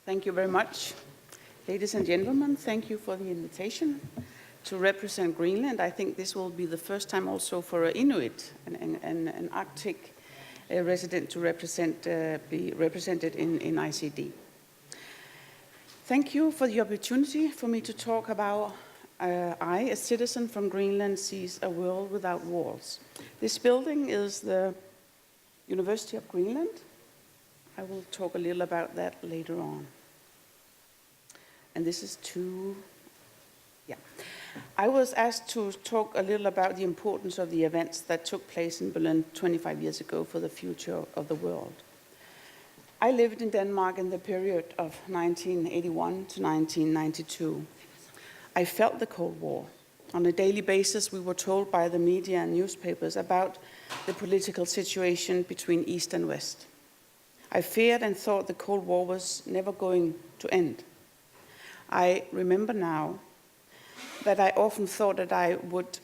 Thank you very much. Ladies and gentlemen, thank you for the invitation to represent Greenland. I think this will be the first time also for an Inuit, an Arctic resident to be represented in ICD. Thank you for the opportunity for me to talk about I, a citizen from Greenland, sees a world without walls. This building is the University of Greenland. I will talk a little about that later on. And this is I was asked to talk a little about the importance of the events that took place in Berlin 25 years ago for the future of the world. I lived in Denmark in the period of 1981 to 1992. I felt the Cold War. On a daily basis, we were told by the media and newspapers about the political situation between East and West. I feared and thought the Cold War was never going to end. I remember now that I often thought that I would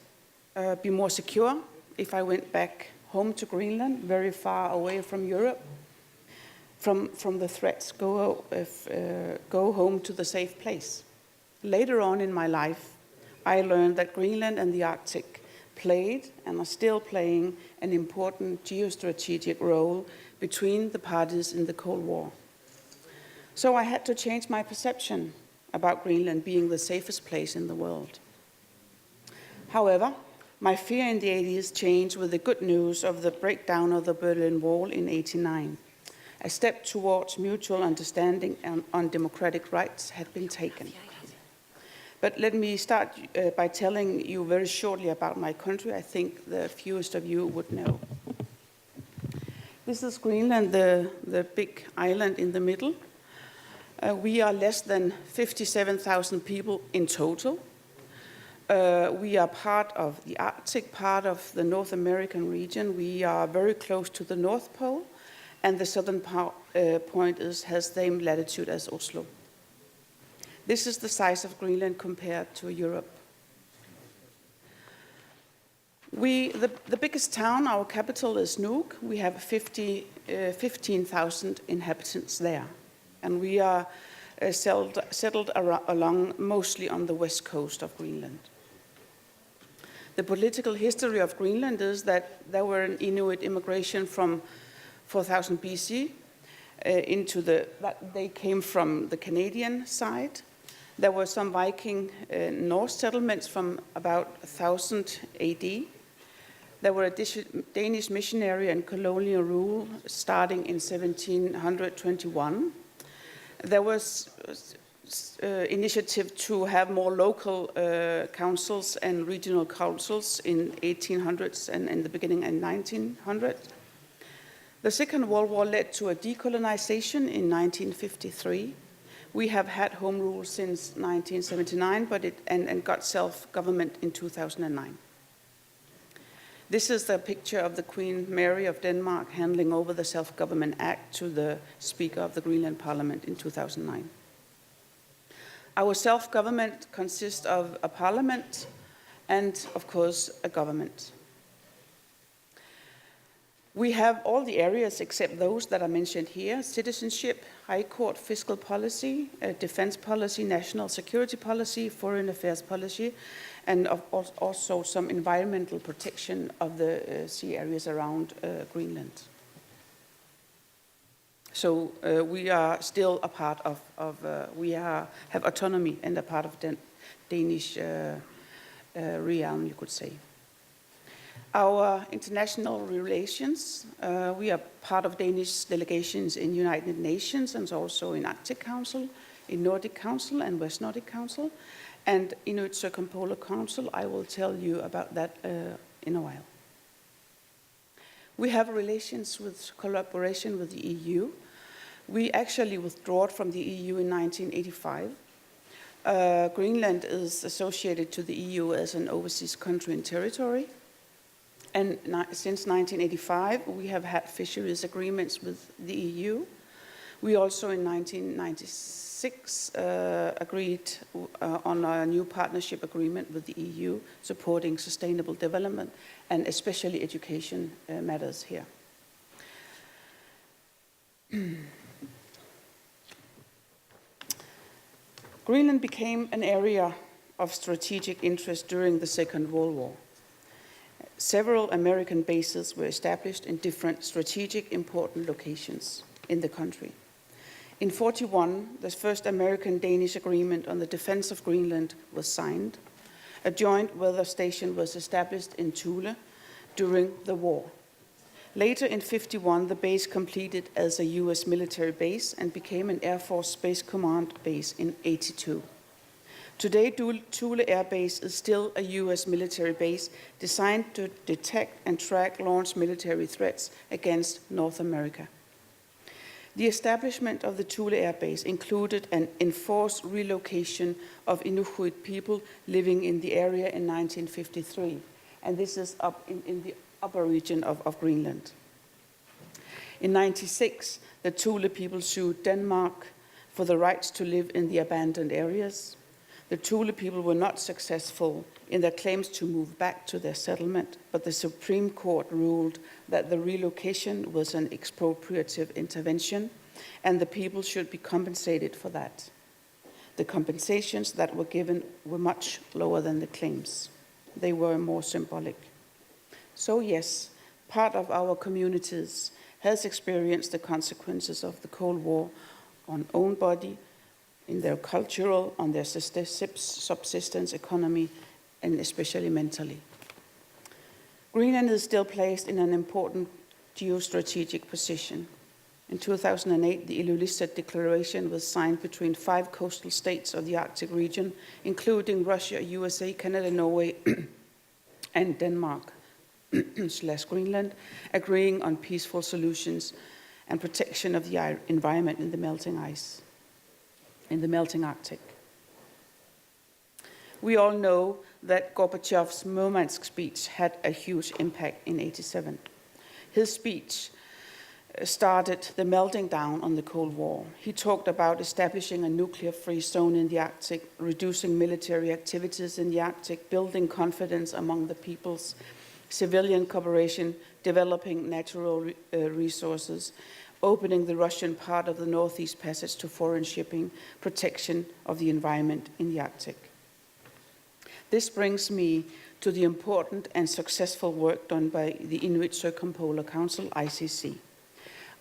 be more secure if I went back home to Greenland, very far away from Europe, from the threats, go home to the safe place. Later on in my life, I learned that Greenland and the Arctic played and are still playing an important geostrategic role between the parties in the Cold War. So I had to change my perception about Greenland being the safest place in the world. However, my fear in the 80s changed with the good news of the breakdown of the Berlin Wall in 1989. A step towards mutual understanding on democratic rights had been taken. But let me start by telling you very shortly about my country. I think the fewest of you would know. This is Greenland, the big island in the middle. We are less than 57,000 people in total. We are part of the Arctic, part of the North American region. We are very close to the North Pole, and the southern point has the same latitude as Oslo. This is the size of Greenland compared to Europe. The biggest town, our capital, is Nuuk. We have 15,000 inhabitants there. And we are settled along mostly on the west coast of Greenland. The political history of Greenland is that there were an Inuit immigration from 4000 BC they came from the Canadian side. There were some Viking Norse settlements from about 1000 AD. There were a Danish missionary and colonial rule starting in 1721. There was initiative to have more local councils and regional councils in 1800s and in the beginning in 1900. The Second World War led to a decolonization in 1953. We have had home rule since 1979, and got self-government in 2009. This is the picture of the Queen Mary of Denmark handing over the Self-Government Act to the Speaker of the Greenland Parliament in 2009. Our self-government consists of a parliament and, of course, a government. We have all the areas except those that are mentioned here: citizenship, high court, fiscal policy, defense policy, national security policy, foreign affairs policy, and also some environmental protection of the sea areas around Greenland. So we are still a part we have autonomy and a part of the Danish realm, you could say. Our international relations, we are part of Danish delegations in United Nations and also in Arctic Council, in Nordic Council and West Nordic Council, and Inuit Circumpolar Council. I will tell you about that in a while. We have relations with collaboration with the EU. We actually withdrew from the EU in 1985. Greenland is associated to the EU as an overseas country and territory. And since 1985, we have had fisheries agreements with the EU. We also in 1996 agreed on a new partnership agreement with the EU supporting sustainable development and especially education matters here. Greenland became an area of strategic interest during the Second World War. Several American bases were established in different strategic important locations in the country. In 1941, the first American-Danish agreement on the defense of Greenland was signed. A joint weather station was established in Thule during the war. Later in 1951, the base completed as a US military base and became an Air Force Space Command base in 1982. Today, Thule Air Base is still a US military base designed to detect and track launch military threats against North America. The establishment of the Thule Air Base included an enforced relocation of Inuit people living in the area in 1953, and this is up in the upper region of Greenland. In 1996, the Thule people sued Denmark for the rights to live in the abandoned areas. The Thule people were not successful in their claims to move back to their settlement, but the Supreme Court ruled that the relocation was an expropriative intervention and the people should be compensated for that. The compensations that were given were much lower than the claims. They were more symbolic. So yes, part of our communities has experienced the consequences of the Cold War on own body, in their cultural, on their subsistence economy, and especially mentally. Greenland is still placed in an important geostrategic position. In 2008, the Ilulissat Declaration was signed between 5 coastal states of the Arctic region, including Russia, USA, Canada, Norway, and Denmark / Greenland, agreeing on peaceful solutions and protection of the environment in the melting ice, in the melting Arctic. We all know that Gorbachev's Murmansk speech had a huge impact in 1987. His speech started the melting down on the Cold War. He talked about establishing a nuclear-free zone in the Arctic, reducing military activities in the Arctic, building confidence among the peoples, civilian cooperation, developing natural resources, opening the Russian part of the Northeast Passage to foreign shipping, protection of the environment in the Arctic. This brings me to the important and successful work done by the Inuit Circumpolar Council, ICC.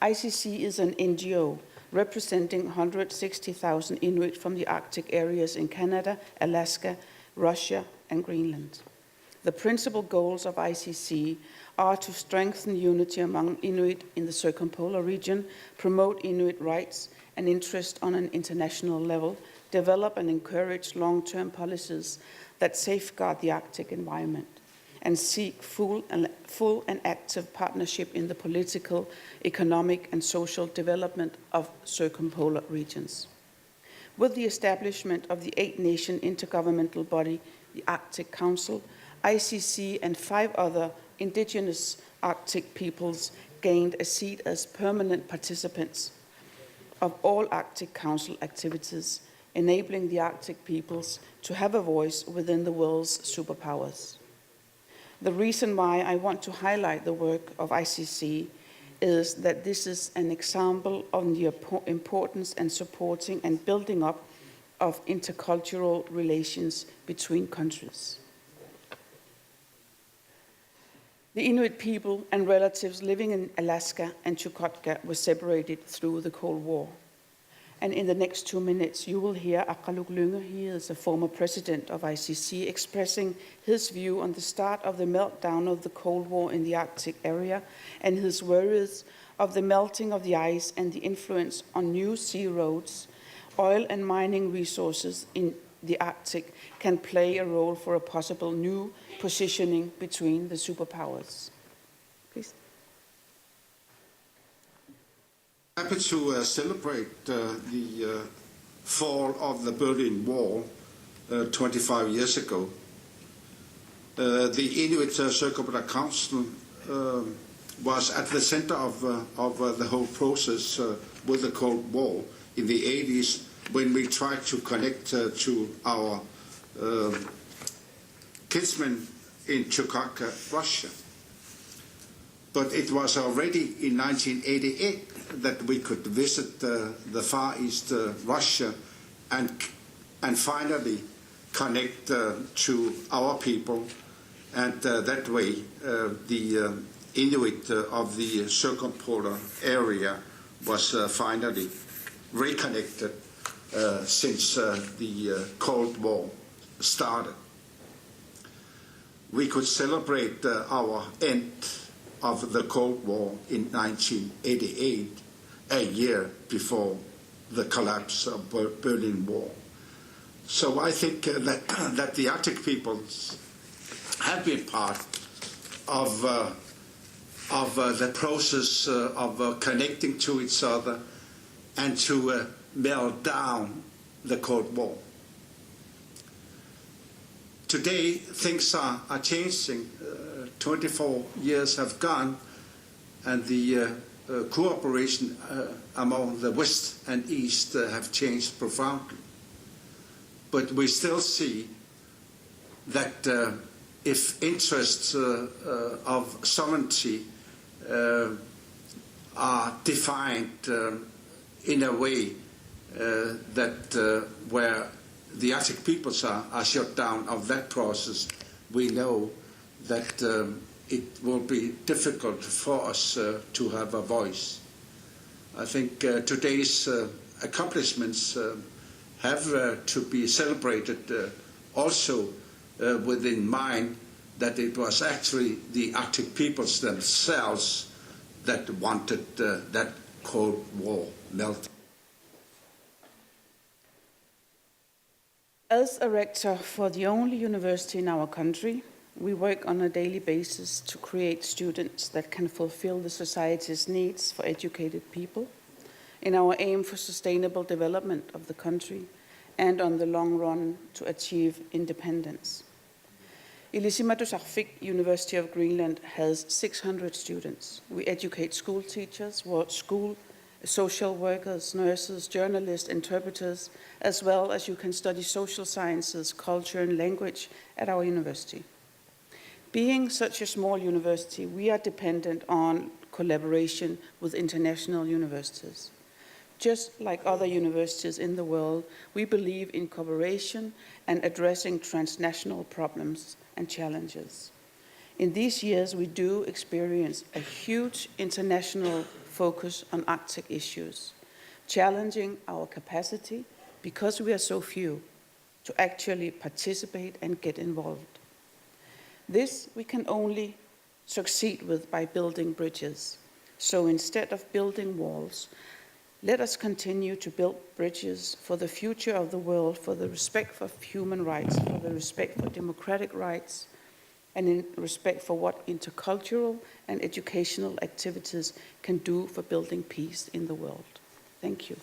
ICC is an NGO representing 160,000 Inuit from the Arctic areas in Canada, Alaska, Russia, and Greenland. The principal goals of ICC are to strengthen unity among Inuit in the circumpolar region, promote Inuit rights and interest on an international level, develop and encourage long-term policies that safeguard the Arctic environment, and seek full and active partnership in the political, economic, and social development of circumpolar regions. With the establishment of the 8-nation intergovernmental body, the Arctic Council, ICC and 5 other indigenous Arctic peoples gained a seat as permanent participants of all Arctic Council activities, enabling the Arctic peoples to have a voice within the world's superpowers. The reason why I want to highlight the work of ICC is that this is an example of the importance and supporting and building up of intercultural relations between countries. The Inuit people and relatives living in Alaska and Chukotka were separated through the Cold War. And in the next 2 minutes, you will hear Aqaluk Lynge, he is a former president of ICC, expressing his view on the start of the meltdown of the Cold War in the Arctic area and his worries of the melting of the ice and the influence on new sea roads, oil and mining resources in the Arctic can play a role for a possible new positioning between the superpowers. Please. Happy to celebrate the fall of the Berlin Wall 25 years ago. The Inuit Circumpolar Council was at the center of the whole process with the Cold War in the 80s, when we tried to connect to our kinsmen in Chukotka, Russia. But it was already in 1988 that we could visit the Far East Russia and and finally connect to our people, and that way the Inuit of the circumpolar area was finally reconnected since the Cold War started. We could celebrate our end of the Cold War in 1988, a year before the collapse of Berlin Wall. So I think that the Arctic peoples have been part of the process of connecting to each other and to melt down the Cold War. Today, things are changing. 24 years have gone, and the cooperation among the West and East have changed profoundly. But we still see that if interests of sovereignty are defined in a way that where the Arctic peoples are shut down of that process, we know that it will be difficult for us to have a voice. I think today's accomplishments have to be celebrated also within mind that it was actually the Arctic peoples themselves that wanted that Cold War melted. As a rector for the only university in our country, we work on a daily basis to create students that can fulfill the society's needs for educated people in our aim for sustainable development of the country and on the long run to achieve independence. Ilisimatusarfik University of Greenland has 600 students. We educate school teachers, school social workers, nurses, journalists, interpreters, as well as you can study social sciences, culture, and language at our university. Being such a small university, we are dependent on collaboration with international universities. Just like other universities in the world, we believe in cooperation and addressing transnational problems and challenges. In these years, we do experience a huge international focus on Arctic issues, challenging our capacity, because we are so few, to actually participate and get involved. This we can only succeed with by building bridges. So instead of building walls, let us continue to build bridges for the future of the world, for the respect for human rights, for the respect for democratic rights, and in respect for what intercultural and educational activities can do for building peace in the world. Thank you.